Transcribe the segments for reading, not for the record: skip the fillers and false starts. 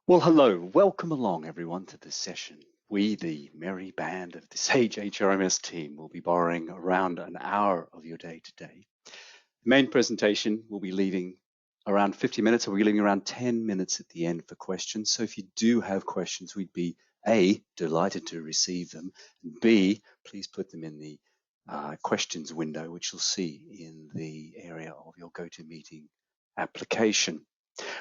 Well, hello, welcome along everyone to this session. We, the merry band of the Sage HRMS team, will be borrowing around an hour of your day today. The main presentation will be leaving around 50 minutes, or we'll be leaving around 10 minutes at the end for questions. So if you do have questions, we'd be A, delighted to receive them, and B, please put them in the questions window, which you'll see in the area of your GoToMeeting application.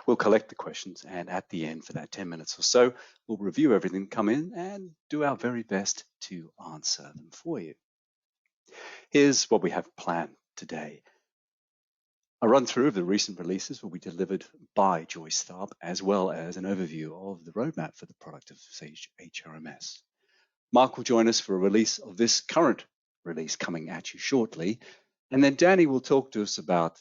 We'll collect the questions, and at the end, for that 10 minutes or so, we'll review everything, come in and do our very best to answer them for you. Here's what we have planned today. A run through of the recent releases will be delivered by Joyce Tharp, as well as an overview of the roadmap for the product of Sage HRMS. Mark will join us for a release of this current release coming at you shortly. And then Danny will talk to us about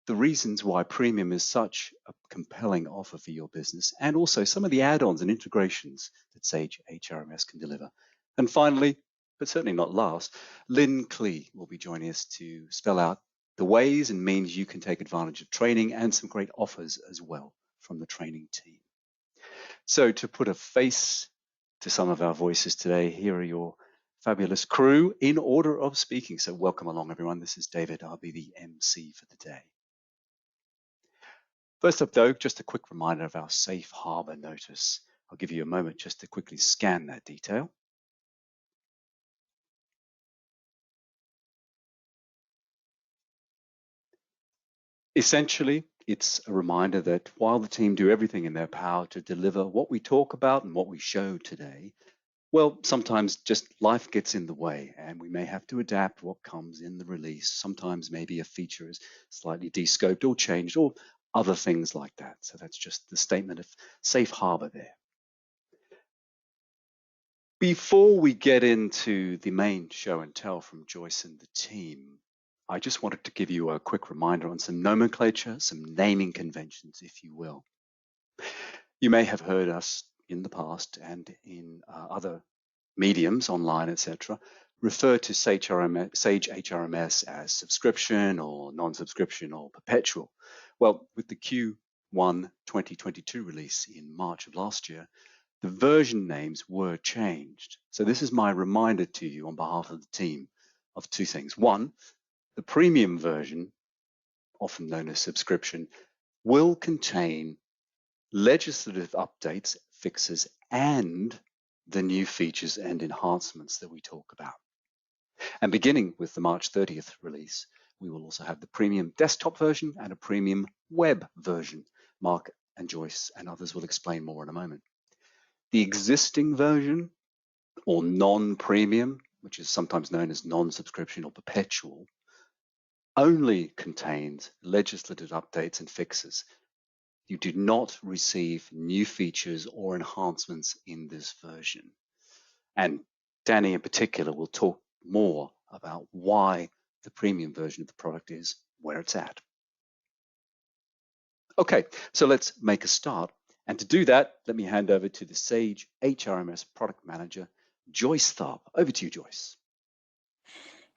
the reasons why premium is such a compelling offer for your business, and also some of the add-ons and integrations that Sage HRMS can deliver. And finally, but certainly not last, Lynn Klee will be joining us to spell out the ways and means you can take advantage of training and some great offers as well from the training team. So to put a face to some of our voices today, here are your fabulous crew in order of speaking. So welcome along, everyone. This is David. I'll be the MC for the day. First up, though, just a quick reminder of our safe harbor notice. I'll give you a moment just to quickly scan that detail. Essentially, it's a reminder that while the team do everything in their power to deliver what we talk about and what we show today, well, sometimes just life gets in the way and we may have to adapt what comes in the release. Sometimes maybe a feature is slightly de-scoped or changed or other things like that. So that's just the statement of safe harbor there. Before we get into the main show and tell from Joyce and the team, I just wanted to give you a quick reminder on some nomenclature, some naming conventions, if you will. You may have heard us in the past and in other mediums, online, etc., refer to Sage HRMS as subscription or non-subscription or perpetual. Well, with the Q1 2022 release in March of last year, the version names were changed. So this is my reminder to you on behalf of the team of two things. One, the premium version, often known as subscription, will contain legislative updates, fixes, and the new features and enhancements that we talk about. And beginning with the March 30th release, we will also have the premium desktop version and a premium web version. Mark and Joyce and others will explain more in a moment. The existing version, or non-premium, which is sometimes known as non-subscription or perpetual, only contains legislative updates and fixes. You do not receive new features or enhancements in this version. And Danny in particular will talk more about why the premium version of the product is where it's at. Okay, so let's make a start. And to do that, let me hand over to the Sage HRMS product manager, Joyce Tharp. Over to you, Joyce.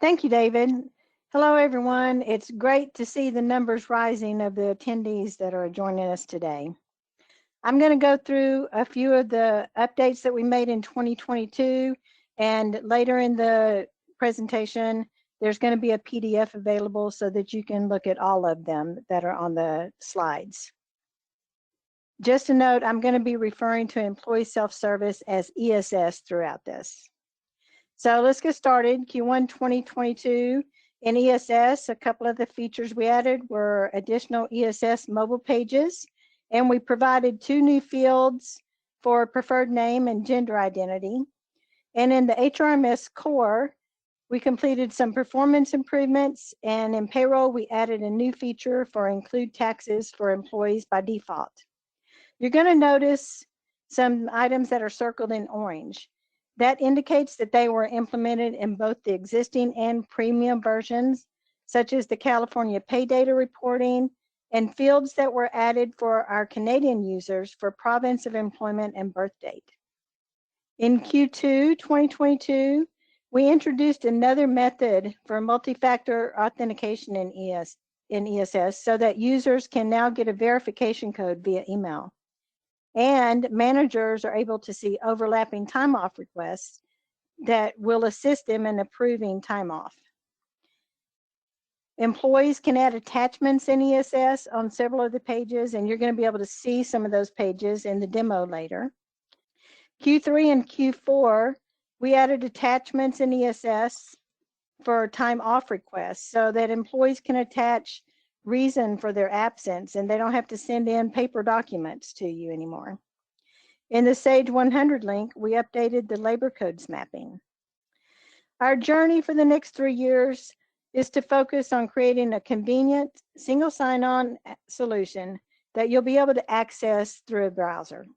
Thank you, David. Hello, everyone. It's great to see the numbers rising of the attendees that are joining us today. I'm going to go through a few of the updates that we made in 2022, and later in the presentation, there's going to be a PDF available so that you can look at all of them that are on the slides. Just a note, I'm going to be referring to employee self-service as ESS throughout this. So let's get started. Q1 2022 in ESS, a couple of the features we added were additional ESS mobile pages, and we provided 2 new fields for preferred name and gender identity. And in the HRMS core, we completed some performance improvements, and in payroll, we added a new feature for include taxes for employees by default. You're going to notice some items that are circled in orange. That indicates that they were implemented in both the existing and premium versions, such as the California pay data reporting and fields that were added for our Canadian users for province of employment and birth date. In Q2 2022, we introduced another method for multi-factor authentication in ESS so that users can now get a verification code via email. And managers are able to see overlapping time off requests that will assist them in approving time off. Employees can add attachments in ESS on several of the pages, and you're going to be able to see some of those pages in the demo later. Q3 and Q4, we added attachments in ESS for time off requests so that employees can attach reason for their absence and they don't have to send in paper documents to you anymore. In the Sage 100 link, we updated the labor codes mapping. Our journey for the next 3 years is to focus on creating a convenient single sign-on solution that you'll be able to access through a browser.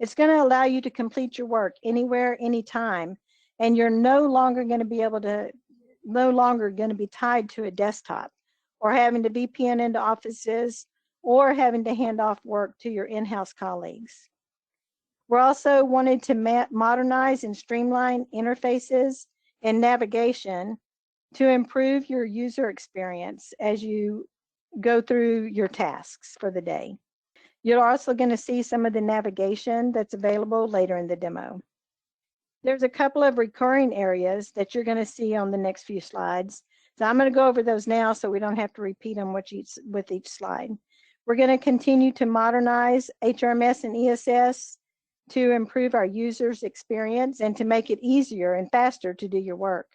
It's going to allow you to complete your work anywhere, anytime, and you're no longer going to be tied to a desktop or having to VPN into offices or having to hand off work to your in-house colleagues. We're also wanting to modernize and streamline interfaces and navigation to improve your user experience as you go through your tasks for the day. You're also going to see some of the navigation that's available later in the demo. There's a couple of recurring areas that you're going to see on the next few slides. So I'm going to go over those now so we don't have to repeat them with each slide. We're going to continue to modernize HRMS and ESS to improve our users' experience and to make it easier and faster to do your work.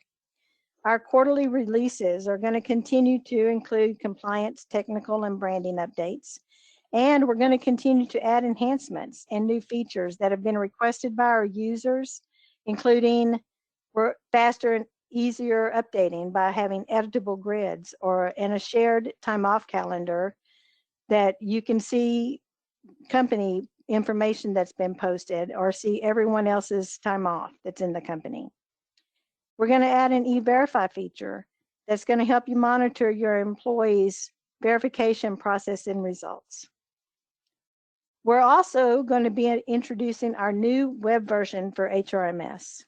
Our quarterly releases are going to continue to include compliance, technical, and branding updates. And we're going to continue to add enhancements and new features that have been requested by our users, including faster and easier updating by having editable grids and a shared time off calendar that you can see company information that's been posted or see everyone else's time off that's in the company. We're going to add an e-verify feature that's going to help you monitor your employees' verification process and results. We're also going to be introducing our new web version for HRMS.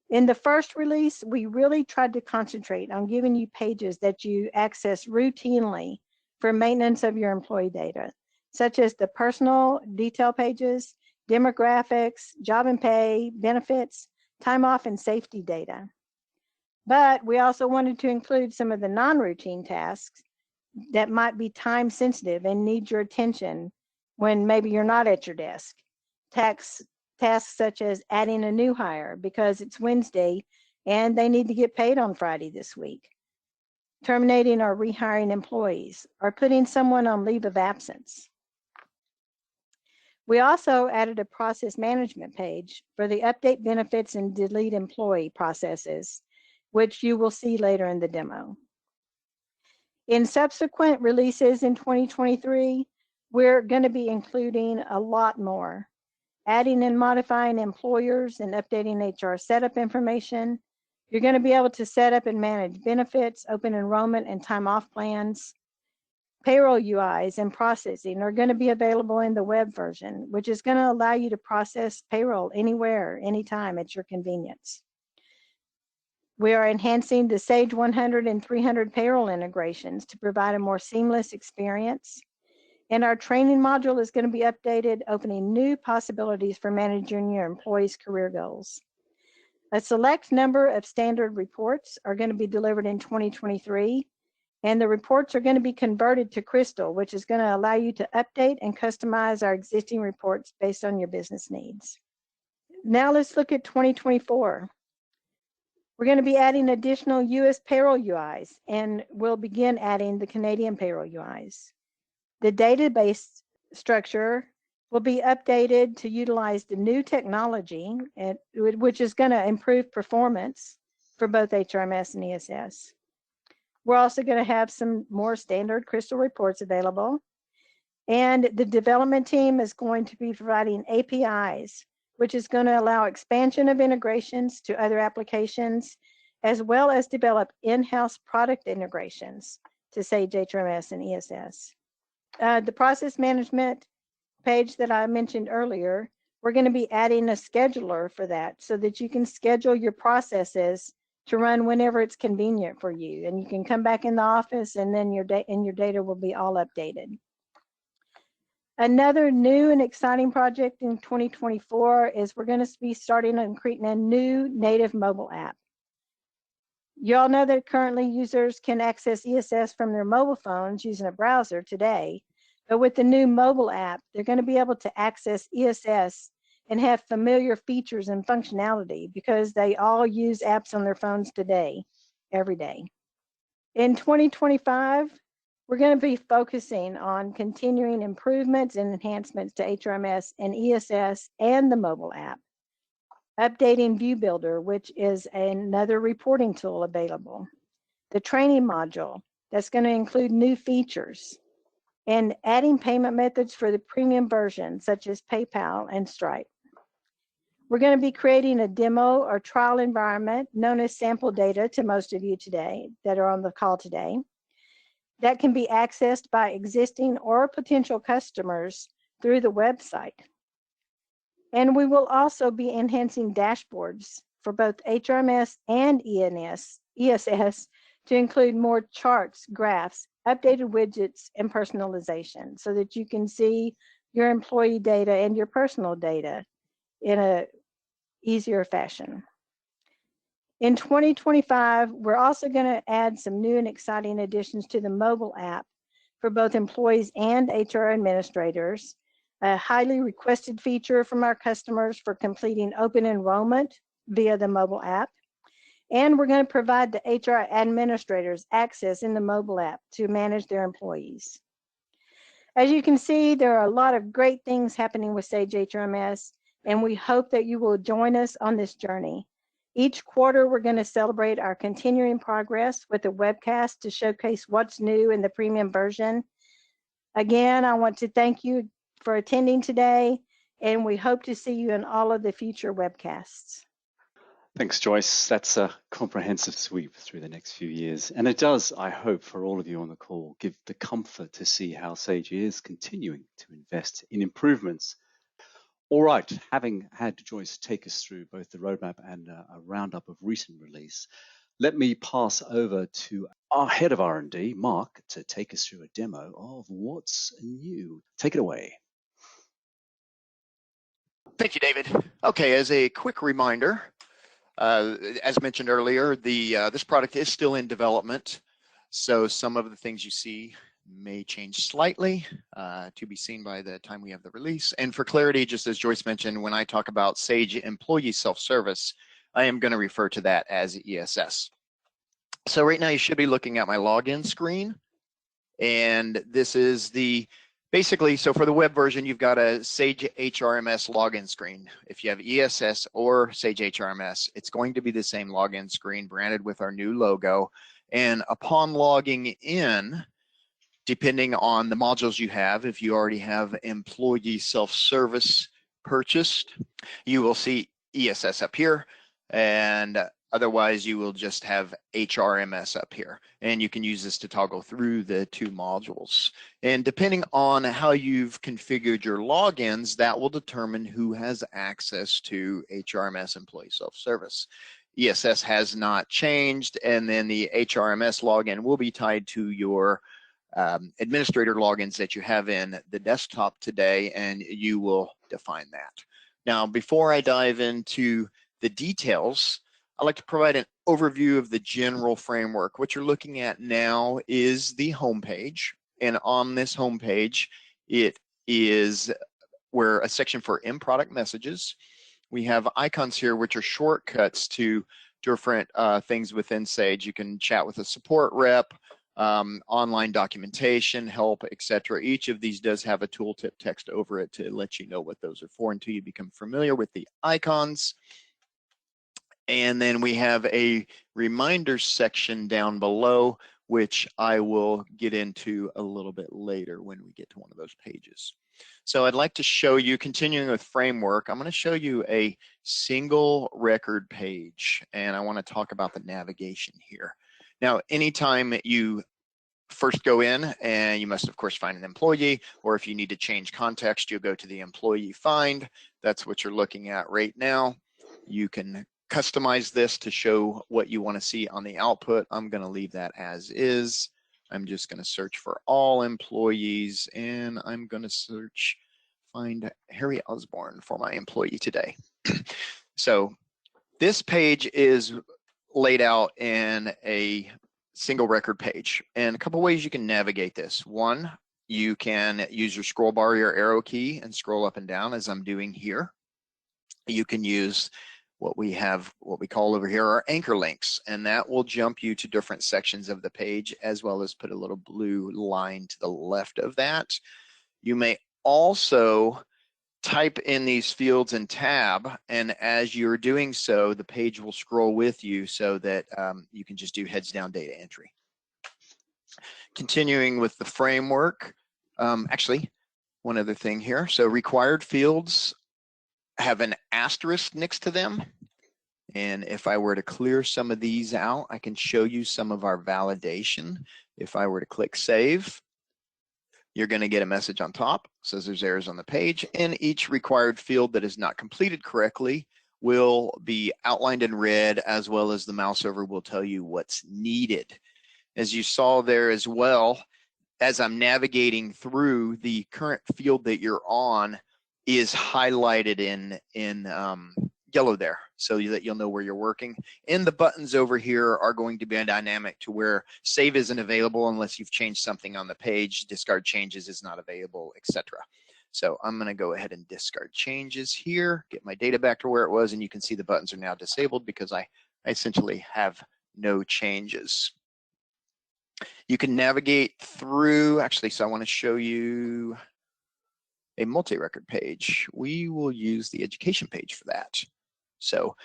In the first release, we really tried to concentrate on giving you pages that you access routinely for maintenance of your employee data, such as the personal detail pages, demographics, job and pay, benefits, time off, and safety data. But we also wanted to include some of the non-routine tasks that might be time sensitive and need your attention when maybe you're not at your desk. Tasks such as adding a new hire because it's Wednesday and they need to get paid on Friday this week, terminating or rehiring employees, or putting someone on leave of absence. We also added a process management page for the update benefits and delete employee processes, which you will see later in the demo. In subsequent releases in 2023, we're going to be including a lot more, adding and modifying employers and updating HR setup information. You're going to be able to set up and manage benefits, open enrollment, and time off plans. Payroll UIs and processing are going to be available in the web version, which is going to allow you to process payroll anywhere, anytime at your convenience. We are enhancing the Sage 100 and 300 payroll integrations to provide a more seamless experience. And our training module is going to be updated, opening new possibilities for managing your employees' career goals. A select number of standard reports are going to be delivered in 2023. And the reports are going to be converted to Crystal, which is going to allow you to update and customize our existing reports based on your business needs. Now let's look at 2024. We're going to be adding additional US payroll UIs, and we'll begin adding the Canadian payroll UIs. The database structure will be updated to utilize the new technology, which is going to improve performance for both HRMS and ESS. We're also going to have some more standard Crystal reports available. And the development team is going to be providing APIs, which is going to allow expansion of integrations to other applications, as well as develop in-house product integrations to Sage HRMS and ESS. The process management page that I mentioned earlier, we're going to be adding a scheduler for that so that you can schedule your processes to run whenever it's convenient for you, and you can come back in the office and then your data will be all updated. Another new and exciting project in 2024 is we're going to be starting and creating a new native mobile app. You all know that currently users can access ESS from their mobile phones using a browser today, but with the new mobile app, they're going to be able to access ESS and have familiar features and functionality because they all use apps on their phones today, every day. In 2025, we're going to be focusing on continuing improvements and enhancements to HRMS and ESS and the mobile app. Updating View Builder, which is another reporting tool available. The training module, that's going to include new features. And adding payment methods for the premium version, such as PayPal and Stripe. We're going to be creating a demo or trial environment known as sample data to most of you today that are on the call today. That can be accessed by existing or potential customers through the website. And we will also be enhancing dashboards for both HRMS and ESS to include more charts, graphs, updated widgets, and personalization so that you can see your employee data and your personal data in a easier fashion. In 2025, we're also going to add some new and exciting additions to the mobile app for both employees and HR administrators. A highly requested feature from our customers for completing open enrollment via the mobile app. And we're going to provide the HR administrators access in the mobile app to manage their employees. As you can see, there are a lot of great things happening with Sage HRMS, and we hope that you will join us on this journey. Each quarter, we're going to celebrate our continuing progress with a webcast to showcase what's new in the premium version. Again, I want to thank you for attending today, and we hope to see you in all of the future webcasts. Thanks, Joyce. That's a comprehensive sweep through the next few years. And it does, I hope, for all of you on the call, give the comfort to see how Sage is continuing to invest in improvements. All right, having had Joyce take us through both the roadmap and a roundup of recent release, let me pass over to our head of R&D, Mark, to take us through a demo of what's new. Take it away. Thank you, David. Okay, as a quick reminder, as mentioned earlier, this product is still in development, so some of the things you see may change slightly to be seen by the time we have the release. And for clarity, just as Joyce mentioned, when I talk about Sage Employee Self-Service, I am going to refer to that as ESS. So right now you should be looking at my login screen, and this is basically, so for the web version, you've got a Sage HRMS login screen. If you have ESS or Sage HRMS, it's going to be the same login screen branded with our new logo. And upon logging in, depending on the modules you have, if you already have employee self-service purchased, you will see ESS up here, and otherwise you will just have HRMS up here. And you can use this to toggle through the two modules. And depending on how you've configured your logins, that will determine who has access to HRMS employee self-service. ESS has not changed, and then the HRMS login will be tied to your administrator logins that you have in the desktop today, and you will define that. Now, before I dive into the details, I'd like to provide an overview of the general framework. What you're looking at now is the homepage, and on this homepage, it is where a section for in-product messages. We have icons here, which are shortcuts to different things within Sage. You can chat with a support rep, online documentation, help, etc. Each of these does have a tooltip text over it to let you know what those are for until you become familiar with the icons. And then we have a reminder section down below, which I will get into a little bit later when we get to one of those pages. So I'd like to show you, continuing with framework, I'm going to show you a single record page, and I want to talk about the navigation here. Now, anytime you first go in, and you must of course find an employee, or if you need to change context, you'll go to the employee find. That's what you're looking at right now. You can customize this to show what you want to see on the output. I'm going to leave that as is. I'm just going to search for all employees, and I'm going to find Harry Osborne for my employee today. So this page is laid out in a single record page, and a couple ways you can navigate this. One, you can use your scroll bar, your arrow key, and scroll up and down as I'm doing here. You can use what we call over here are anchor links, and that will jump you to different sections of the page, as well as put a little blue line to the left of that. You may also type in these fields in tab, and as you're doing so, the page will scroll with you so that you can just do heads down data entry. Continuing with the framework, actually, one other thing here. So required fields have an asterisk next to them. And if I were to clear some of these out, I can show you some of our validation. If I were to click save, you're going to get a message on top, says there's errors on the page, and each required field that is not completed correctly will be outlined in red, as well as the mouse over will tell you what's needed. As you saw there as well, as I'm navigating through, the current field that you're on is highlighted in yellow there, so that you'll know where you're working. And the buttons over here are going to be dynamic to where save isn't available unless you've changed something on the page, discard changes is not available, etc. So I'm going to go ahead and discard changes here, get my data back to where it was, and you can see the buttons are now disabled because I essentially have no changes. You can navigate through, actually, so I want to show you a multi-record page. We will use the education page for that. So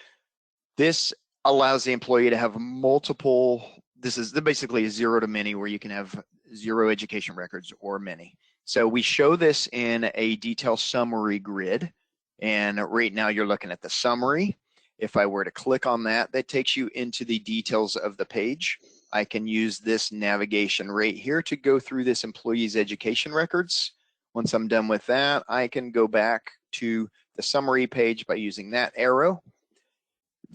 this allows the employee to have multiple, this is basically a 0 to many, where you can have 0 education records or many. So we show this in a detail summary grid, and right now you're looking at the summary. If I were to click on that, that takes you into the details of the page. I can use this navigation right here to go through this employee's education records. Once I'm done with that, I can go back to the summary page by using that arrow.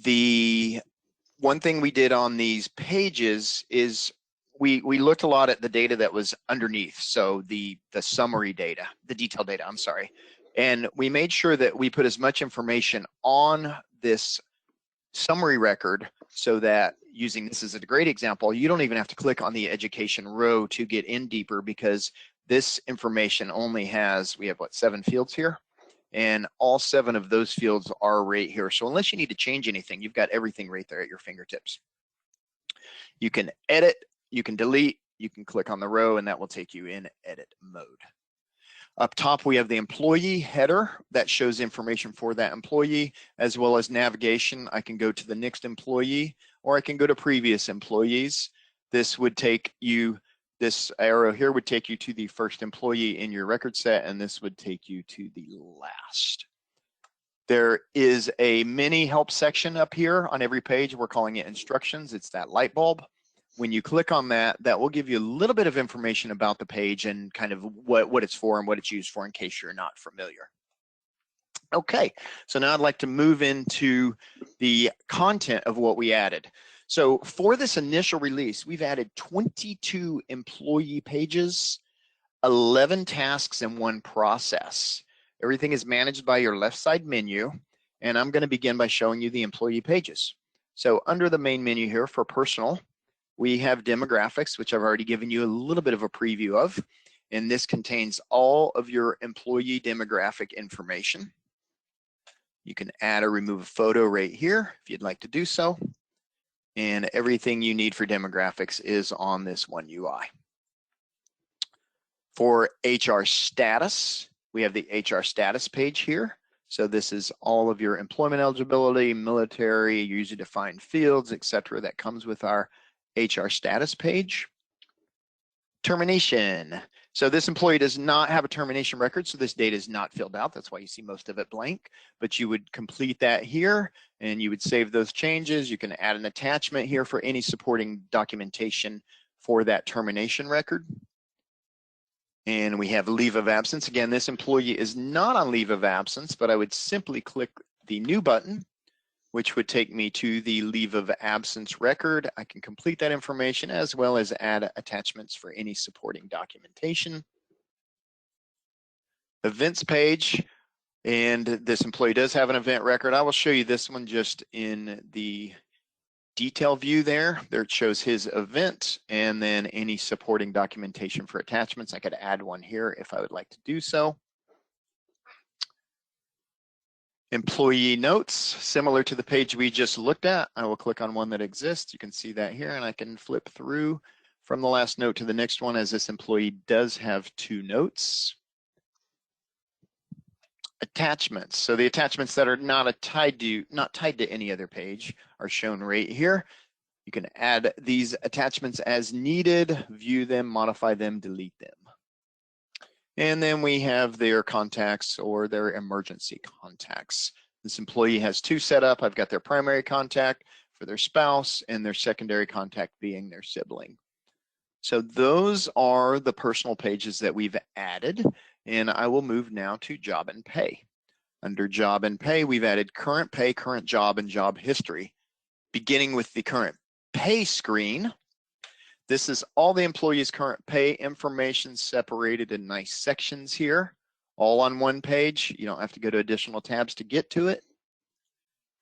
The one thing we did on these pages is we looked a lot at the data that was underneath, so the summary data, the detailed data, I'm sorry. And we made sure that we put as much information on this summary record so that, using this as a great example, you don't even have to click on the education row to get in deeper, because this information only has, we have what, 7 fields here, and all 7 of those fields are right here. So unless you need to change anything, you've got everything right there at your fingertips. You can edit, you can delete, you can click on the row, and that will take you in edit mode. Up top, we have the employee header that shows information for that employee, as well as navigation. I can go to the next employee, or I can go to previous employees. This would take you, this arrow here would take you to the first employee in your record set, and this would take you to the last. There is a mini help section up here on every page. We're calling it instructions. It's that light bulb. When you click on that, that will give you a little bit of information about the page and kind of what it's for and what it's used for, in case you're not familiar. Okay, so now I'd like to move into the content of what we added. So for this initial release, we've added 22 employee pages, 11 tasks, and 1 process. Everything is managed by your left side menu, and I'm going to begin by showing you the employee pages. So under the main menu here for personal, we have demographics, which I've already given you a little bit of a preview of, and this contains all of your employee demographic information. You can add or remove a photo right here if you'd like to do so, and everything you need for demographics is on this one UI. For HR status, we have the HR status page here. So this is all of your employment eligibility, military, user-defined fields, etc. that comes with our HR status page. Termination. So this employee does not have a termination record, so this data is not filled out. That's why you see most of it blank, but you would complete that here and you would save those changes. You can add an attachment here for any supporting documentation for that termination record. And we have leave of absence. Again, this employee is not on leave of absence, but I would simply click the new button, which would take me to the leave of absence record. I can complete that information as well as add attachments for any supporting documentation. Events page, and this employee does have an event record. I will show you this one just in the detail view there. There it shows his event and then any supporting documentation for attachments. I could add one here if I would like to do so. Employee notes, similar to the page we just looked at. I will click on one that exists. You can see that here, and I can flip through from the last note to the next one, as this employee does have 2 notes. Attachments. So the attachments that are not tied to any other page are shown right here. You can add these attachments as needed, view them, modify them, delete them. And then we have their contacts or their emergency contacts. This employee has 2 set up. I've got their primary contact for their spouse and their secondary contact being their sibling. So those are the personal pages that we've added, and I will move now to job and pay. Under job and pay, we've added current pay, current job, and job history. Beginning with the current pay screen, this is all the employees' current pay information separated in nice sections here, all on one page. You don't have to go to additional tabs to get to it.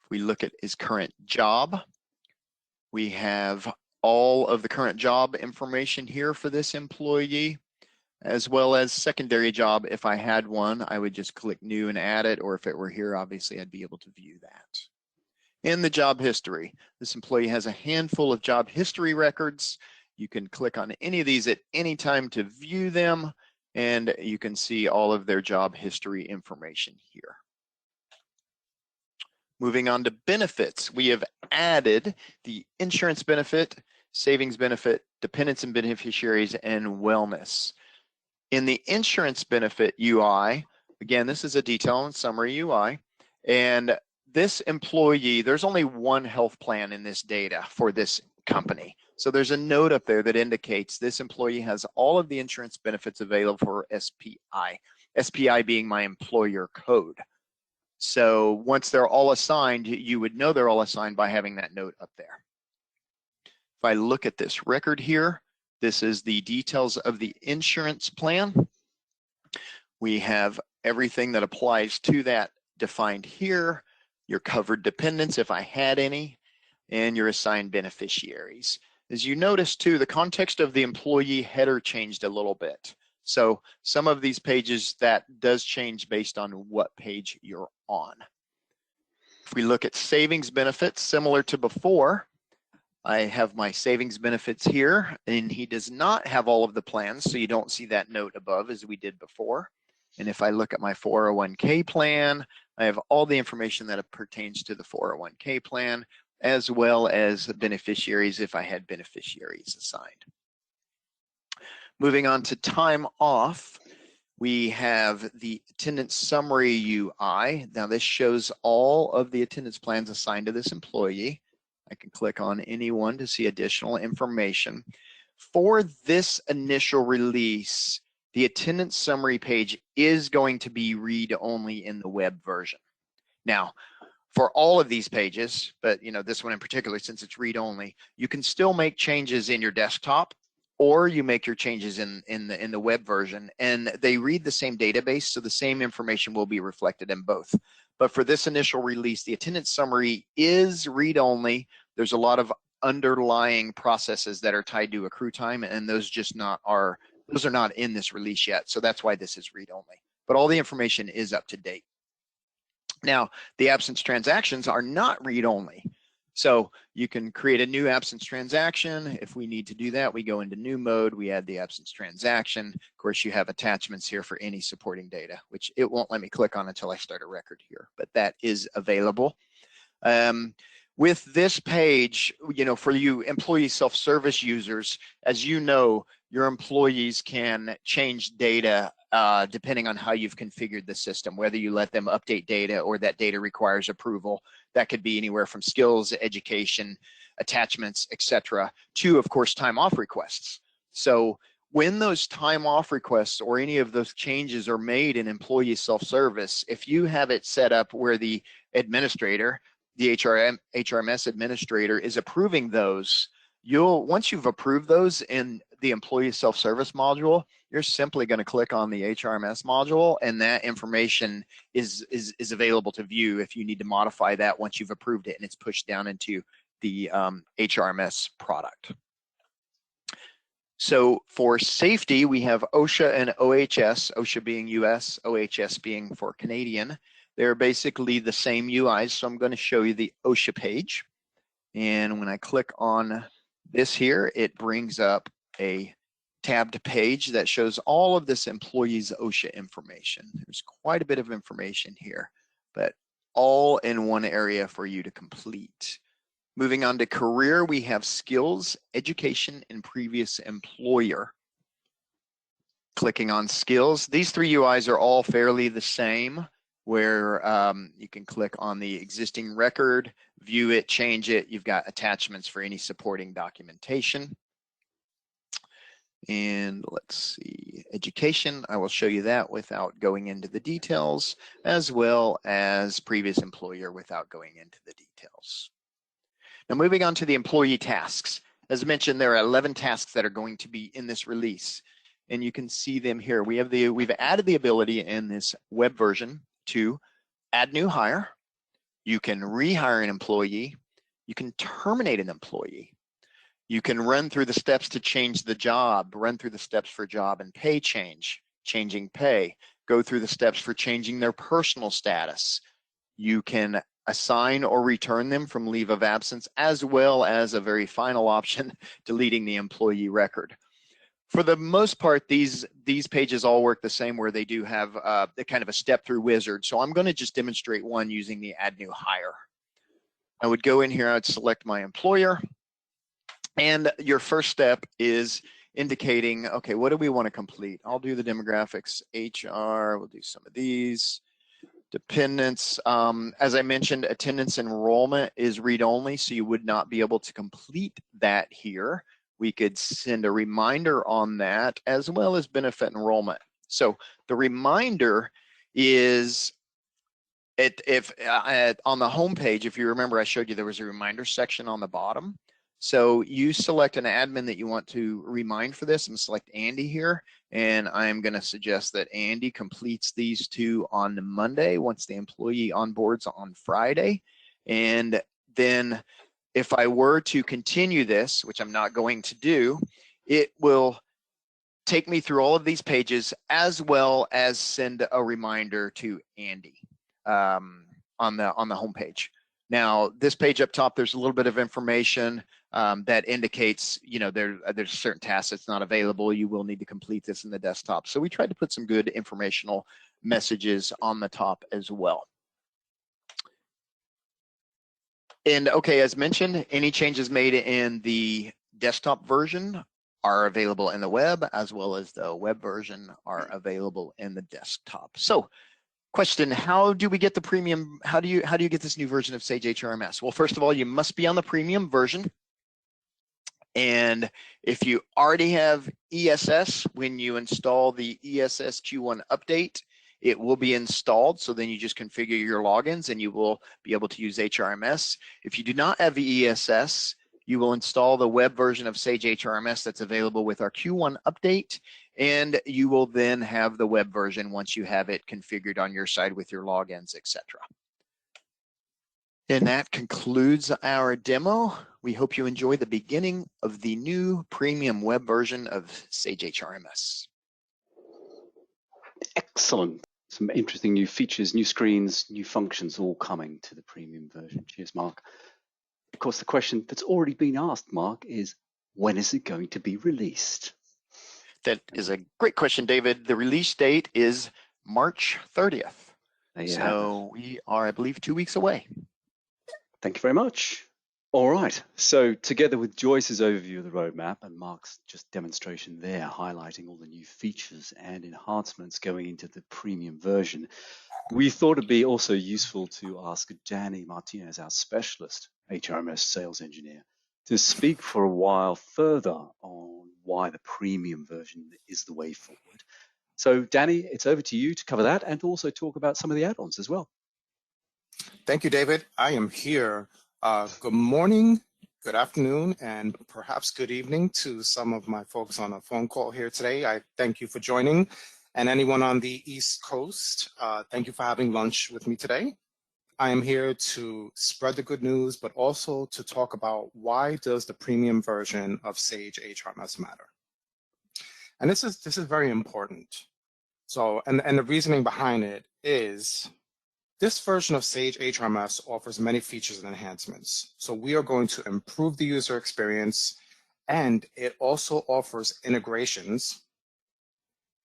If we look at his current job, we have all of the current job information here for this employee, as well as secondary job. If I had one, I would just click new and add it, or if it were here, obviously I'd be able to view that. In the job history, this employee has a handful of job history records. You can click on any of these at any time to view them, and you can see all of their job history information here. Moving on to benefits, we have added the insurance benefit, savings benefit, dependents and beneficiaries, and wellness. In the insurance benefit UI, again, this is a detail and summary UI, and this employee, there's only one health plan in this data for this company. So there's a note up there that indicates this employee has all of the insurance benefits available for SPI, SPI being my employer code. So once they're all assigned, you would know they're all assigned by having that note up there. If I look at this record here, this is the details of the insurance plan. We have everything that applies to that defined here, your covered dependents if I had any, and your assigned beneficiaries. As you notice too, the context of the employee header changed a little bit. So some of these pages, that does change based on what page you're on. If we look at savings benefits, similar to before, I have my savings benefits here, and he does not have all of the plans, so you don't see that note above as we did before. And if I look at my 401k plan, I have all the information that pertains to the 401k plan, as well as the beneficiaries if I had beneficiaries assigned. Moving on to time off, we have the attendance summary UI. Now this shows all of the attendance plans assigned to this employee. I can click on any one to see additional information. For this initial release, the attendance summary page is going to be read-only in the web version. Now, for all of these pages, but this one in particular, since it's read-only, you can still make changes in your desktop, or you make your changes in the web version, and they read the same database, so the same information will be reflected in both. But for this initial release, the attendance summary is read-only. There's a lot of underlying processes that are tied to accrue time, and those are not in this release yet. So that's why this is read-only. But all the information is up to date. Now, the absence transactions are not read-only. So you can create a new absence transaction. If we need to do that, we go into new mode, we add the absence transaction. Of course, you have attachments here for any supporting data, which it won't let me click on until I start a record here, but that is available. With this page, for you employee self-service users, as you know, your employees can change data depending on how you've configured the system, whether you let them update data or that data requires approval. That could be anywhere from skills, education, attachments, etc., to, of course, time off requests. So when those time off requests or any of those changes are made in employee self-service, if you have it set up where the administrator, the HRMS administrator is approving those, once you've approved those in the employee self-service module, you're simply going to click on the HRMS module, and that information is available to view if you need to modify that once you've approved it and it's pushed down into the HRMS product. So for safety, we have OSHA and OHS, OSHA being US, OHS being for Canadian. They're basically the same UIs, so I'm going to show you the OSHA page. And when I click on this here, it brings up a tabbed page that shows all of this employee's OSHA information. There's quite a bit of information here, but all in one area for you to complete. Moving on to career, we have skills, education, and previous employer. Clicking on skills, these three UIs are all fairly the same, where you can click on the existing record, view it, change it. You've got attachments for any supporting documentation. And let's see, education, I will show you that without going into the details, as well as previous employer without going into the details. Now moving on to the employee tasks. As mentioned, there are 11 tasks that are going to be in this release, and you can see them here. We've added the ability in this web version to add new hire. You can rehire an employee. You can terminate an employee. You can run through the steps to change the job, run through the steps for job and pay change, changing pay, go through the steps for changing their personal status. You can assign or return them from leave of absence, as well as a very final option, deleting the employee record. For the most part, these pages all work the same, where they do have kind of a step through wizard. So I'm going to just demonstrate one using the add new hire. I would go in here, I'd select my employer, and your first step is indicating, okay, what do we want to complete? I'll do the demographics, HR, we'll do some of these. Dependents, as I mentioned, attendance enrollment is read-only, so you would not be able to complete that here. We could send a reminder on that, as well as benefit enrollment. So the reminder is, on the home page, if you remember, I showed you there was a reminder section on the bottom. So you select an admin that you want to remind for this. I'm going to select Andy here, and I'm going to suggest that Andy completes these two on Monday once the employee onboards on Friday. And then if I were to continue this, which I'm not going to do, it will take me through all of these pages, as well as send a reminder to Andy on the home page. Now, this page up top, there's a little bit of information that indicates, you know, there's certain tasks that's not available. You will need to complete this in the desktop. So we tried to put some good informational messages on the top as well. And okay, as mentioned, any changes made in the desktop version are available in the web, as well as the web version are available in the desktop. So question, how do we get the premium? How do you get this new version of Sage HRMS? Well, first of all, you must be on the premium version. And if you already have ESS, when you install the ESS Q1 update, it will be installed. So then you just configure your logins and you will be able to use HRMS. If you do not have the ESS, you will install the web version of Sage HRMS that's available with our Q1 update. And you will then have the web version once you have it configured on your side with your logins, etc. And that concludes our demo. We hope you enjoy the beginning of the new premium web version of Sage HRMS. Excellent. Some interesting new features, new screens, new functions all coming to the premium version. Cheers, Mark. Of course, the question that's already been asked, Mark, is when is it going to be released? That is a great question, David. The release date is March 30th. So we are, I believe, 2 weeks away. Thank you very much. All right, so together with Joyce's overview of the roadmap and Mark's just demonstration there, highlighting all the new features and enhancements going into the premium version, we thought it'd be also useful to ask Danny Martinez, our specialist HRMS sales engineer, to speak for a while further on why the premium version is the way forward. So Danny, it's over to you to cover that and also talk about some of the add-ons as well. Thank you, David. I am here. Good morning, good afternoon, and perhaps good evening to some of my folks on a phone call here today. I thank you for joining. And anyone on the East Coast, thank you for having lunch with me today. I am here to spread the good news, but also to talk about why does the premium version of Sage HRMS matter? And this is very important. So, and the reasoning behind it is this version of Sage HRMS offers many features and enhancements. So we are going to improve the user experience, and it also offers integrations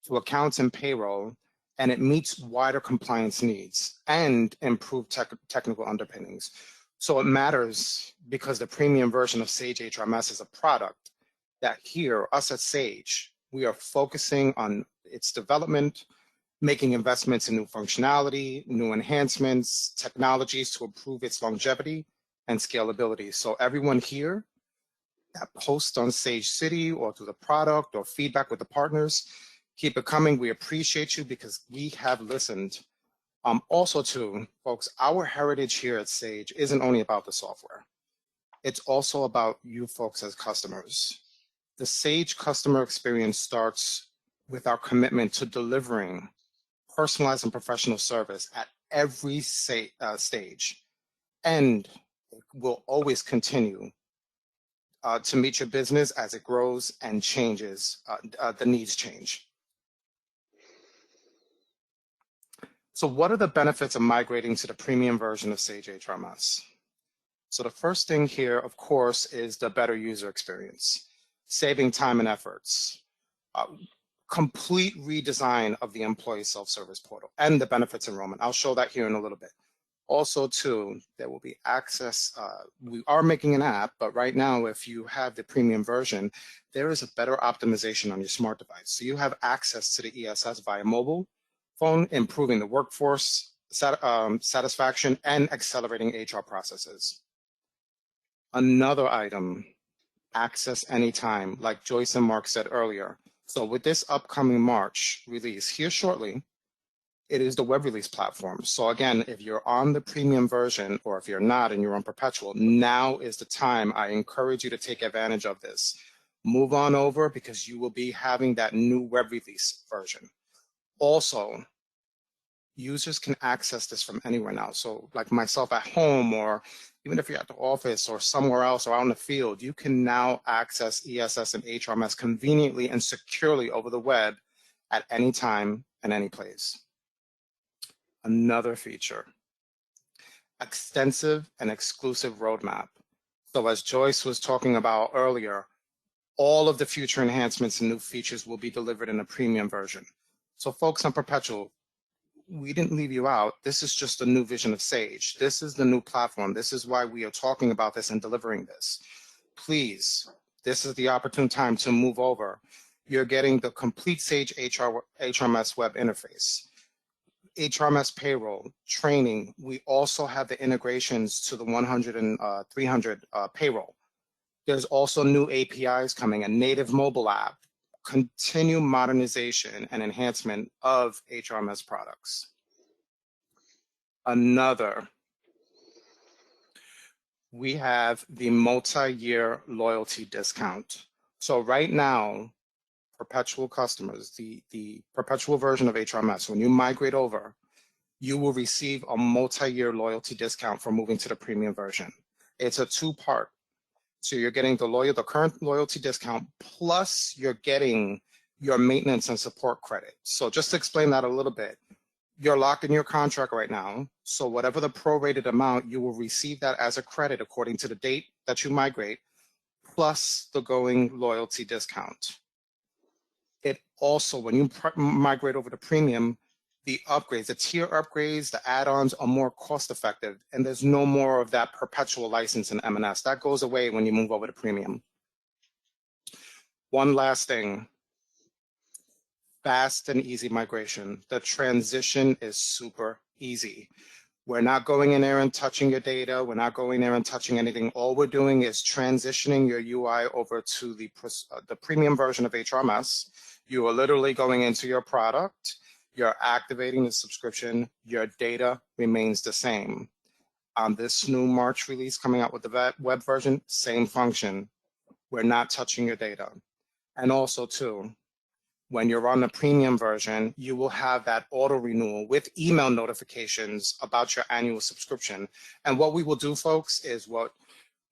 to accounts and payroll, and it meets wider compliance needs and improved technical underpinnings. So it matters because the premium version of Sage HRMS is a product that here, us at Sage, we are focusing on its development, making investments in new functionality, new enhancements, technologies to improve its longevity and scalability. So everyone here that posts on Sage City or through the product or feedback with the partners, keep it coming. We appreciate you because we have listened. Also too, folks, our heritage here at Sage isn't only about the software. It's also about you folks as customers. The Sage customer experience starts with our commitment to delivering personalized and professional service at every stage, and it will always continue to meet your business as it grows and changes, the needs change. So what are the benefits of migrating to the premium version of Sage HRMS? So the first thing here, of course, is the better user experience, saving time and efforts, complete redesign of the employee self-service portal and the benefits enrollment. I'll show that here in a little bit. Also too, there will be access. We are making an app, but right now, if you have the premium version, there is a better optimization on your smart device. So you have access to the ESS via mobile phone, improving the workforce satisfaction and accelerating HR processes. Another item, access anytime, like Joyce and Mark said earlier. So with this upcoming March release here shortly, it is the web release platform. So again, if you're on the premium version or if you're not and you're on perpetual, now is the time. I encourage you to take advantage of this. Move on over because you will be having that new web release version. Also, users can access this from anywhere now. So like myself at home, or even if you're at the office or somewhere else or out in the field, you can now access ESS and HRMS conveniently and securely over the web at any time and any place. Another feature, extensive and exclusive roadmap. So as Joyce was talking about earlier, all of the future enhancements and new features will be delivered in a premium version. So folks on perpetual, we didn't leave you out. This is just a new vision of Sage. This is the new platform. This is why we are talking about this and delivering this. Please, this is the opportune time to move over. You're getting the complete Sage HRMS web interface, HRMS payroll, training. We also have the integrations to the 100 and 300 payroll. There's also new APIs coming, a native mobile app, continue modernization and enhancement of HRMS products. Another, we have the multi-year loyalty discount. So right now, perpetual customers, the perpetual version of HRMS, when you migrate over, you will receive a multi-year loyalty discount for moving to the premium version. It's a two-part. So you're getting the current loyalty discount, plus you're getting your maintenance and support credit. So just to explain that a little bit, you're locked in your contract right now. So whatever the prorated amount, you will receive that as a credit according to the date that you migrate, plus the going loyalty discount. It also, when you migrate over to premium, the upgrades, the tier upgrades, the add-ons are more cost-effective, and there's no more of that perpetual license in M&S. That goes away when you move over to premium. One last thing, fast and easy migration. The transition is super easy. We're not going in there and touching your data. We're not going there and touching anything. All we're doing is transitioning your UI over to the premium version of HRMS. You are literally going into your product. You're activating the subscription, your data remains the same. On this new March release coming out with the web version, same function. We're not touching your data. And also too, when you're on the premium version, you will have that auto renewal with email notifications about your annual subscription. And what we will do, folks, is what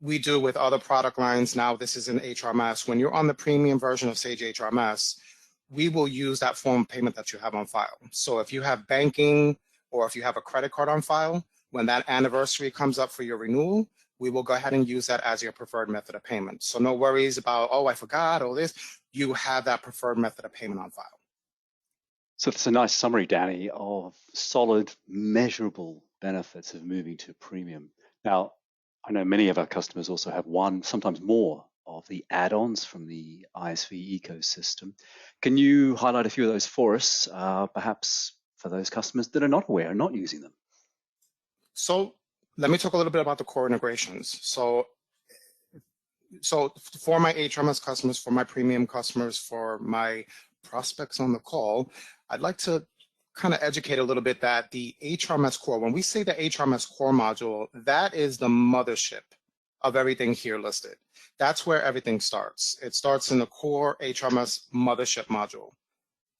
we do with other product lines. Now, this is in HRMS. When you're on the premium version of Sage HRMS, we will use that form of payment that you have on file. So if you have banking or if you have a credit card on file, when that anniversary comes up for your renewal, we will go ahead and use that as your preferred method of payment. So no worries about, oh, I forgot all this. You have that preferred method of payment on file. So that's a nice summary, Danny, of solid, measurable benefits of moving to premium. Now, I know many of our customers also have one, sometimes more, of the add-ons from the ISV ecosystem. Can you highlight a few of those for us, perhaps for those customers that are not aware and not using them? So let me talk a little bit about the core integrations. So for my HRMS customers, for my premium customers, for my prospects on the call, I'd like to kind of educate a little bit that the HRMS core, when we say the HRMS core module, that is the mothership of everything here listed. That's where everything starts. It starts in the core HRMS mothership module.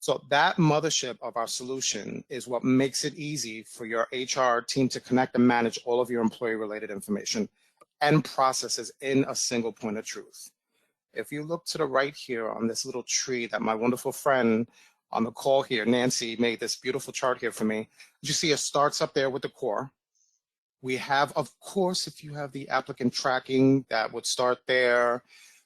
So that mothership of our solution is what makes it easy for your HR team to connect and manage all of your employee-related information and processes in a single point of truth. If you look to the right here on this little tree that my wonderful friend on the call here, Nancy, made this beautiful chart here for me. You see it starts up there with the core. We have, of course, if you have the applicant tracking, that would start there.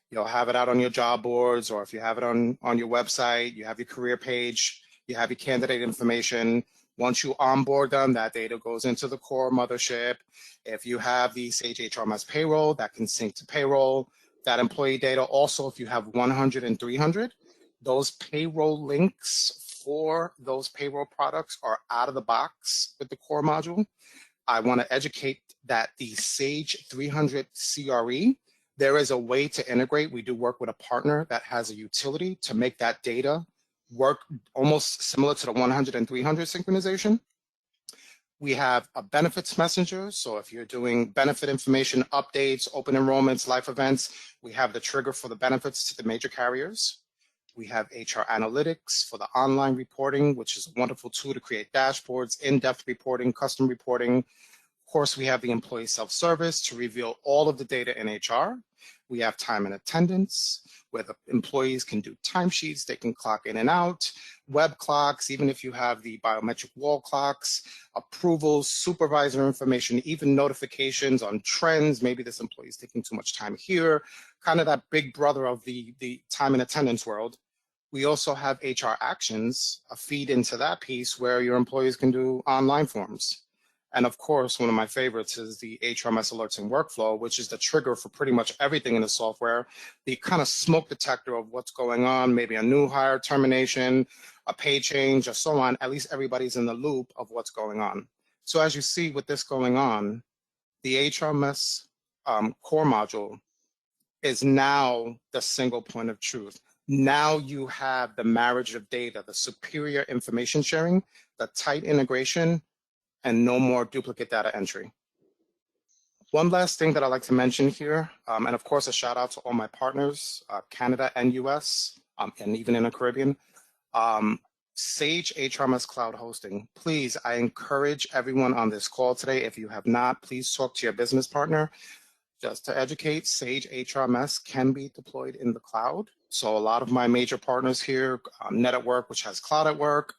You'll have it out on your job boards, or if you have it on your website, you have your career page, you have your candidate information. Once you onboard them, that data goes into the core mothership. If you have the Sage HRMS payroll, that can sync to payroll. That employee data also, if you have 100 and 300, those payroll links for those payroll products are out of the box with the core module. I want to educate that the Sage 300 CRE, there is a way to integrate. We do work with a partner that has a utility to make that data work almost similar to the 100 and 300 synchronization. We have a benefits messenger. So if you're doing benefit information updates, open enrollments, life events, we have the trigger for the benefits to the major carriers. We have HR analytics for the online reporting, which is a wonderful tool to create dashboards, in-depth reporting, custom reporting. Of course, we have the employee self-service to reveal all of the data in HR. We have time and attendance, where the employees can do timesheets, they can clock in and out, web clocks, even if you have the biometric wall clocks, approvals, supervisor information, even notifications on trends. Maybe this employee is taking too much time here, kind of that big brother of the time and attendance world. We also have HR actions, a feed into that piece where your employees can do online forms. And of course, one of my favorites is the HRMS alerts and workflow, which is the trigger for pretty much everything in the software, the kind of smoke detector of what's going on, maybe a new hire, termination, a pay change, or so on. At least everybody's in the loop of what's going on. So as you see with this going on, the HRMS core module is now the single point of truth. Now you have the marriage of data, the superior information sharing, the tight integration, and no more duplicate data entry. One last thing that I'd like to mention here, and of course a shout out to all my partners, Canada and US, and even in the Caribbean, Sage HRMS Cloud Hosting. Please, I encourage everyone on this call today, if you have not, please talk to your business partner. Just to educate, Sage HRMS can be deployed in the cloud. So a lot of my major partners here, Net at Work, which has Cloud at Work,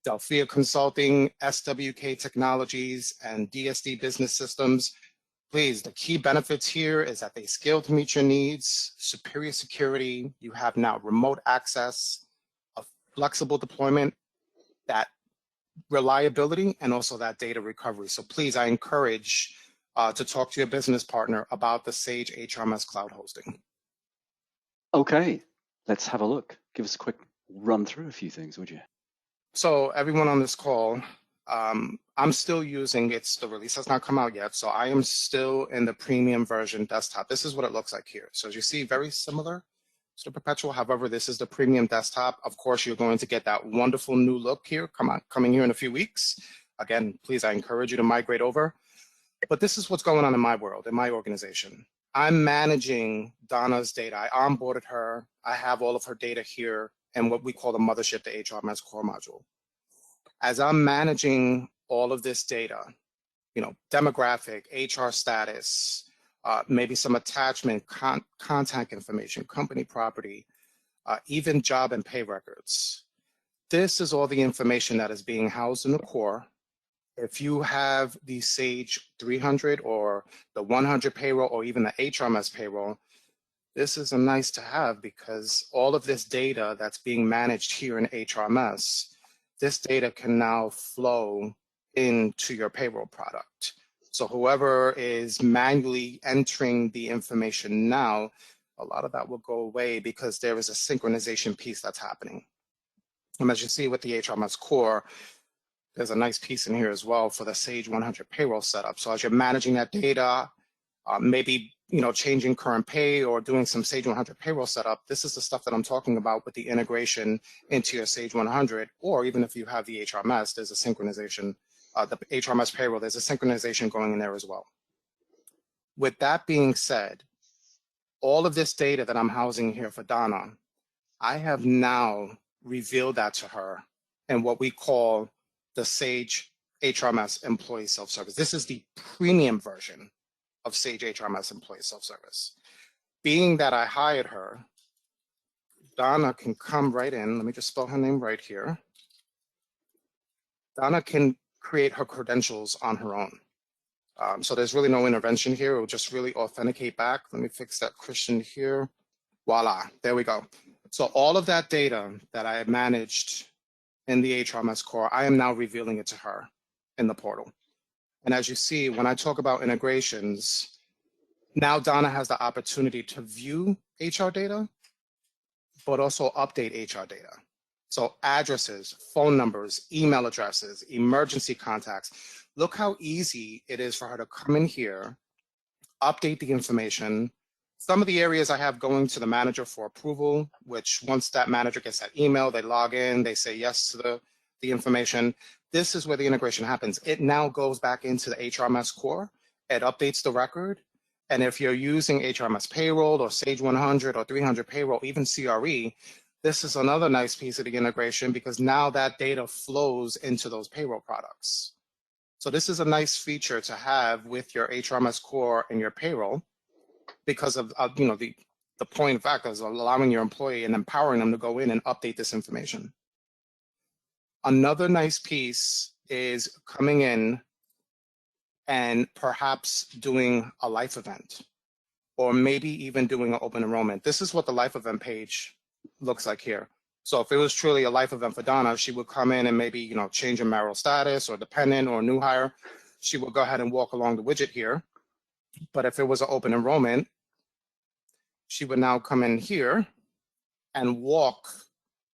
Delphia Consulting, SWK Technologies, and DSD Business Systems. Please, the key benefits here is that they scale to meet your needs, superior security, you have now remote access, a flexible deployment, that reliability, and also that data recovery. So please, I encourage to talk to your business partner about the Sage HRMS Cloud Hosting. Okay, let's have a look. Give us a quick run through a few things, would you? So everyone on this call, I'm still using, the release has not come out yet, so I am still in the premium version desktop. This is what it looks like here. So as you see, very similar to the perpetual. However, this is the premium desktop. Of course, you're going to get that wonderful new look here coming here in a few weeks. Again, please, I encourage you to migrate over. But this is what's going on in my world, in my organization. I'm managing Donna's data. I onboarded her. I have all of her data here in what we call the mothership, the HRMS core module. As I'm managing all of this data, you know, demographic, HR status, maybe some attachment, contact information, company property, even job and pay records. This is all the information that is being housed in the core. If you have the Sage 300 or the 100 payroll or even the HRMS payroll, this is a nice to have because all of this data that's being managed here in HRMS, this data can now flow into your payroll product. So whoever is manually entering the information now, a lot of that will go away because there is a synchronization piece that's happening. And as you see with the HRMS core, there's a nice piece in here as well for the Sage 100 payroll setup. So as you're managing that data, maybe changing current pay or doing some Sage 100 payroll setup, this is the stuff that I'm talking about with the integration into your Sage 100, or even if you have the HRMS, there's a synchronization, the HRMS payroll, there's a synchronization going in there as well. With that being said, all of this data that I'm housing here for Donna, I have now revealed that to her in what we call the Sage HRMS Employee Self-Service. This is the premium version of Sage HRMS Employee Self-Service. Being that I hired her, Donna can come right in. Let me just spell her name right here. Donna can create her credentials on her own. So there's really no intervention here. It will just really authenticate back. Let me fix that Christian here. Voila, there we go. So all of that data that I had managed in the HRMS core, I am now revealing it to her in the portal. And as you see, when I talk about integrations, now Donna has the opportunity to view HR data, but also update HR data. So addresses, phone numbers, email addresses, emergency contacts. Look how easy it is for her to come in here, update the information. Some of the areas I have going to the manager for approval, which once that manager gets that email, they log in, they say yes to the information. This is where the integration happens. It now goes back into the HRMS core. It updates the record. And if you're using HRMS payroll or Sage 100 or 300 payroll, even CRE, this is another nice piece of the integration because now that data flows into those payroll products. So this is a nice feature to have with your HRMS core and your payroll because of the point of fact is allowing your employee and empowering them to go in and update this information. Another nice piece is coming in and perhaps doing a life event or maybe even doing an open enrollment. This is what the life event page looks like here. So if it was truly a life event for Donna, she would come in and maybe change her marital status or dependent or new hire. She would go ahead and walk along the widget here. But if it was an open enrollment, she would now come in here and walk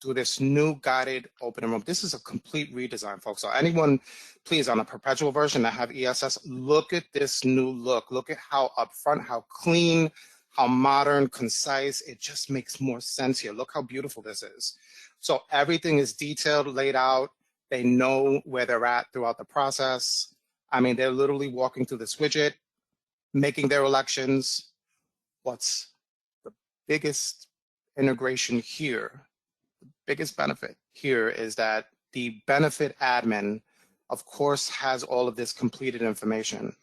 through this new guided open enrollment. This is a complete redesign, folks. So anyone, please, on a perpetual version that have ESS, look at this new look. Look at how upfront, how clean, how modern, concise. It just makes more sense here. Look how beautiful this is. So everything is detailed, laid out. They know where they're at throughout the process. I mean, they're literally walking through this widget, making their elections. What's the biggest integration here? The biggest benefit here is that the benefit admin, of course, has all of this completed information.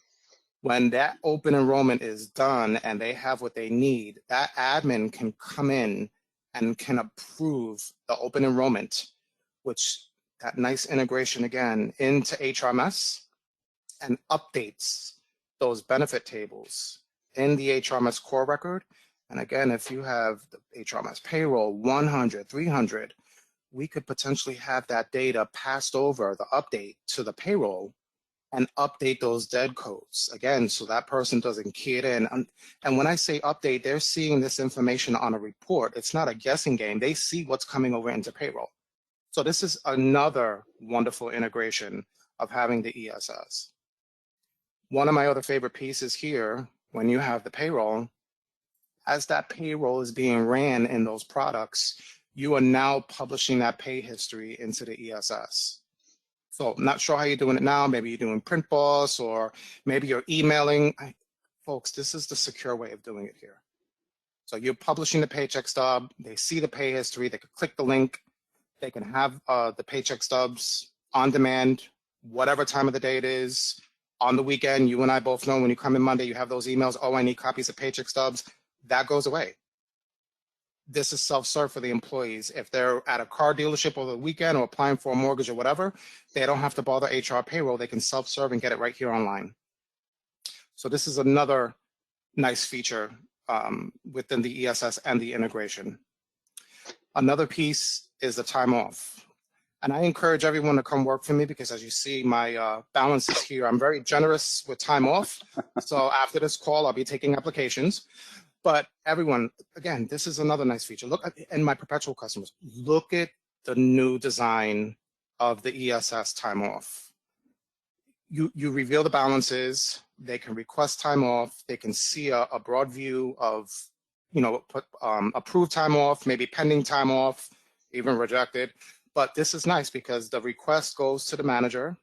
When that open enrollment is done and they have what they need, that admin can come in and can approve the open enrollment, which that nice integration again into HRMS and updates those benefit tables in the HRMS core record. And again, if you have the HRMS payroll 100, 300, we could potentially have that data passed over the update to the payroll and update those dead codes again, so that person doesn't key it in. And when I say update, they're seeing this information on a report. It's not a guessing game. They see what's coming over into payroll. So this is another wonderful integration of having the ESS. One of my other favorite pieces here, when you have the payroll, as that payroll is being ran in those products, you are now publishing that pay history into the ESS. So I'm not sure how you're doing it now. Maybe you're doing print boss, or maybe you're emailing. Folks, this is the secure way of doing it here. So you're publishing the paycheck stub. They see the pay history. They can click the link. They can have the paycheck stubs on demand, whatever time of the day it is. On the weekend, you and I both know when you come in Monday, you have those emails, oh, I need copies of paycheck stubs. That goes away. This is self-serve for the employees. If they're at a car dealership over the weekend or applying for a mortgage or whatever, they don't have to bother HR payroll. They can self-serve and get it right here online. So this is another nice feature within the ESS and the integration. Another piece is the time off. And I encourage everyone to come work for me because, as you see, my balance is here. I'm very generous with time off. So after this call, I'll be taking applications. But everyone, again, this is another nice feature. Look at, and my perpetual customers, look at the new design of the ESS time off. You reveal the balances. They can request time off. They can see a broad view of, you know, approved time off, maybe pending time off, even rejected. But this is nice because the request goes to the manager.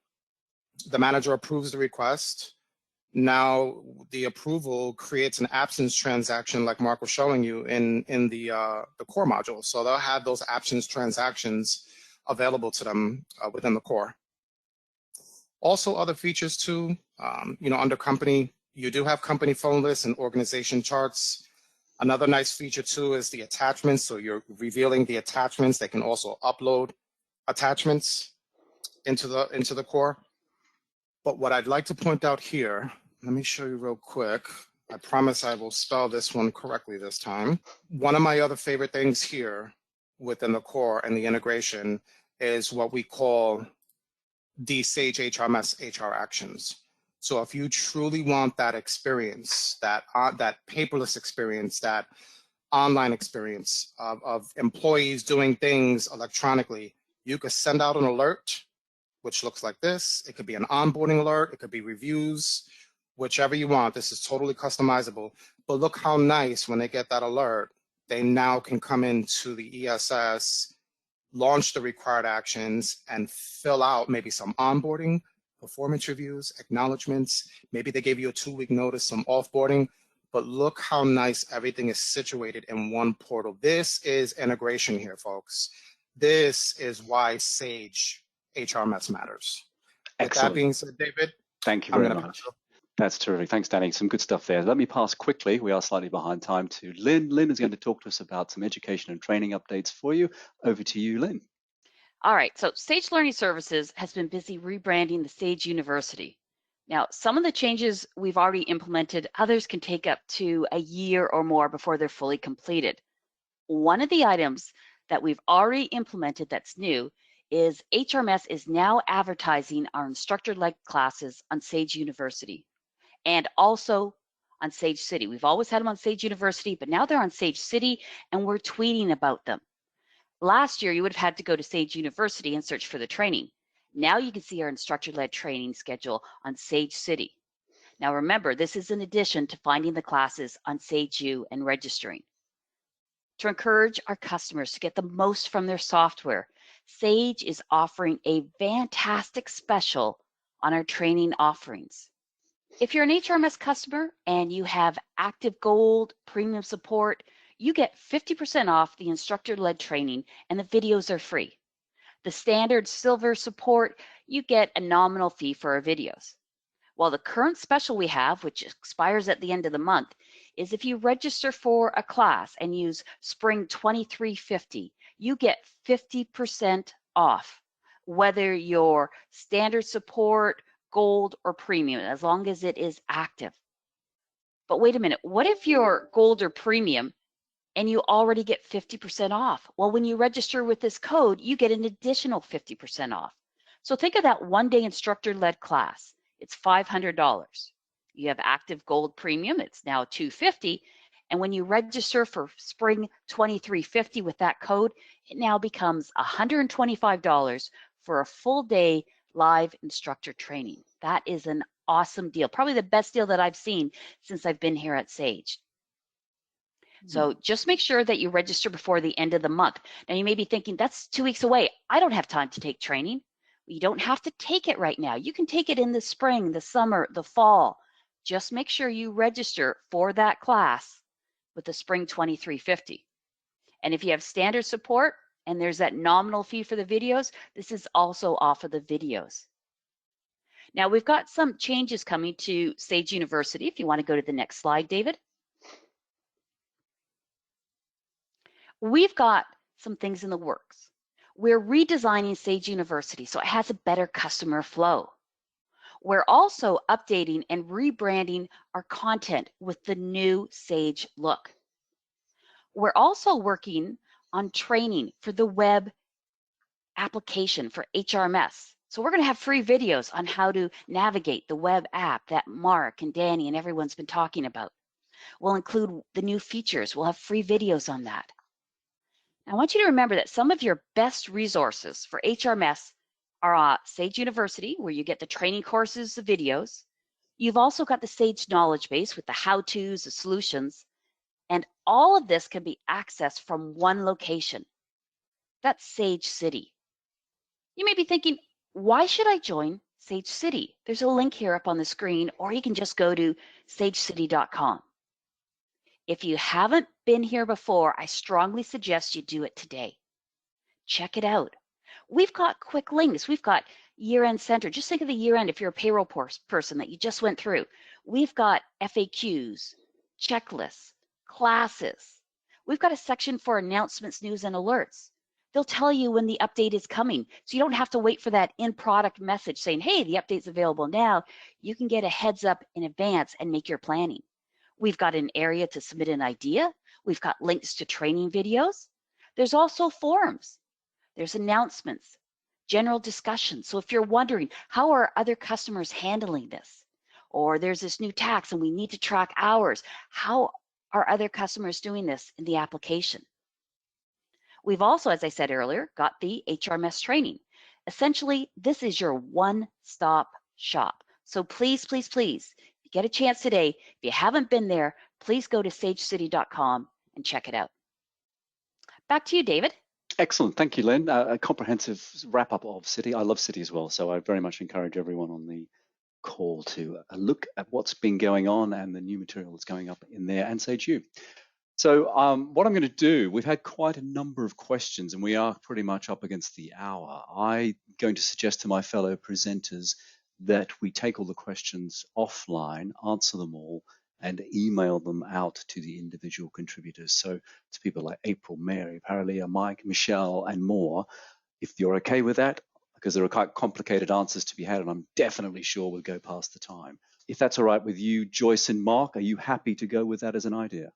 The manager approves the request. Now the approval creates an absence transaction, like Mark was showing you in the core module. So they'll have those absence transactions available to them within the core. Also, other features too. You know, under company, you do have company phone lists and organization charts. Another nice feature too is the attachments. So you're revealing the attachments. They can also upload attachments into the core. But what I'd like to point out here, let me show you real quick. I promise I will spell this one correctly this time. One of my other favorite things here within the core and the integration is what we call the Sage HRMS HR actions. So if you truly want that experience, that paperless experience, that online experience of employees doing things electronically, you could send out an alert, which looks like this. It could be an onboarding alert. It could be reviews, whichever you want. This is totally customizable. But look how nice when they get that alert, they now can come into the ESS, launch the required actions, and fill out maybe some onboarding, performance reviews, acknowledgements. Maybe they gave you a 2-week notice, some offboarding. But look how nice everything is situated in one portal. This is integration here, folks. This is why Sage HRMS matters. With Excellent. that being said, David, thank you very much. That's terrific. Thanks, Danny. Some good stuff there. Let me pass quickly, we are slightly behind time, to Lynn. Lynn is going to talk to us about some education and training updates for you. Over to you, Lynn. All right, so Sage Learning Services has been busy rebranding the Sage University. Now, some of the changes we've already implemented, others can take up to a year or more before they're fully completed. One of the items that we've already implemented that's new is HRMS is now advertising our instructor-led classes on Sage University and also on Sage City. We've always had them on Sage University, but now they're on Sage City and we're tweeting about them. Last year, you would have had to go to Sage University and search for the training. Now you can see our instructor-led training schedule on Sage City. Now remember, this is in addition to finding the classes on Sage U and registering. To encourage our customers to get the most from their software, Sage is offering a fantastic special on our training offerings. If you're an HRMS customer and you have active gold premium support, you get 50% off the instructor-led training and the videos are free. The standard silver support, you get a nominal fee for our videos. While the current special we have, which expires at the end of the month, is if you register for a class and use Spring 2350, you get 50% off, whether you're standard support, gold, or premium, as long as it is active. But wait a minute, what if you're gold or premium and you already get 50% off? Well, when you register with this code, you get an additional 50% off. So think of that one-day instructor-led class. It's $500. You have active gold premium, it's now $250. And when you register for Spring 2350 with that code, it now becomes $125 for a full day live instructor training. That is an awesome deal, probably the best deal that I've seen since I've been here at Sage. So just make sure that you register before the end of the month. Now you may be thinking, that's 2 weeks away. I don't have time to take training. You don't have to take it right now. You can take it in the spring, the summer, the fall. Just make sure you register for that class with the Spring 2350. And if you have standard support and there's that nominal fee for the videos, this is also off of the videos. Now we've got some changes coming to Sage University. If you want to go to the next slide, David. We've got some things in the works. We're redesigning Sage University so it has a better customer flow. We're also updating and rebranding our content with the new Sage look. We're also working on training for the web application for HRMS. So we're going to have free videos on how to navigate the web app that Mark and Danny and everyone's been talking about. We'll include the new features. We'll have free videos on that. I want you to remember that some of your best resources for HRMS are Sage University, where you get the training courses, the videos. You've also got the Sage knowledge base with the how-tos, the solutions, and all of this can be accessed from one location. That's Sage City. You may be thinking, why should I join Sage City? There's a link here up on the screen, or you can just go to sagecity.com. If you haven't been here before, I strongly suggest you do it today. Check it out. We've got quick links. We've got year-end center. Just think of the year-end if you're a payroll person that you just went through. We've got FAQs, checklists, classes. We've got a section for announcements, news, and alerts. They'll tell you when the update is coming, so you don't have to wait for that in-product message saying, hey, the update's available now. You can get a heads up in advance and make your planning. We've got an area to submit an idea. We've got links to training videos. There's also forums. There's announcements, general discussion. So if you're wondering, how are other customers handling this? Or there's this new tax and we need to track hours. How are other customers doing this in the application? We've also, as I said earlier, got the HRMS training. Essentially, this is your one-stop shop. So please, please, please, if you get a chance today, if you haven't been there, please go to sagecity.com and check it out. Back to you, David. Excellent. Thank you, Len. A comprehensive wrap-up of City. I love City as well, so I very much encourage everyone on the call to look at what's been going on and the new material that's going up in there and Sage U. So what I'm going to do, we've had quite a number of questions and we are pretty much up against the hour. I'm going to suggest to my fellow presenters that we take all the questions offline, answer them all, and email them out to the individual contributors. So to people like April, Mary, Paralia, Mike, Michelle, and more, if you're okay with that, because there are quite complicated answers to be had, and I'm definitely sure we'll go past the time. If that's all right with you, Joyce and Mark, are you happy to go with that as an idea?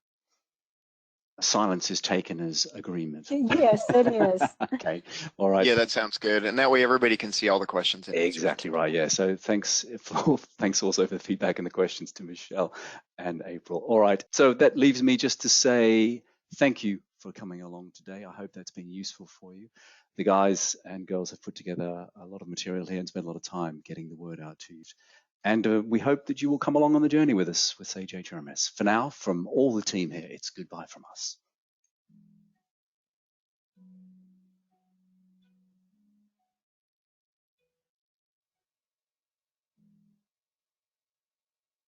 Silence is taken as agreement. Yes, it is. Okay, all right. Yeah, that sounds good. And that way everybody can see all the questions. Exactly right, yeah. So thanks also for the feedback and the questions to Michelle and April. All right, so that leaves me just to say thank you for coming along today. I hope that's been useful for you. The guys and girls have put together a lot of material here and spent a lot of time getting the word out to you. And we hope that you will come along on the journey with us with Sage HRMS. For now, from all the team here, it's goodbye from us.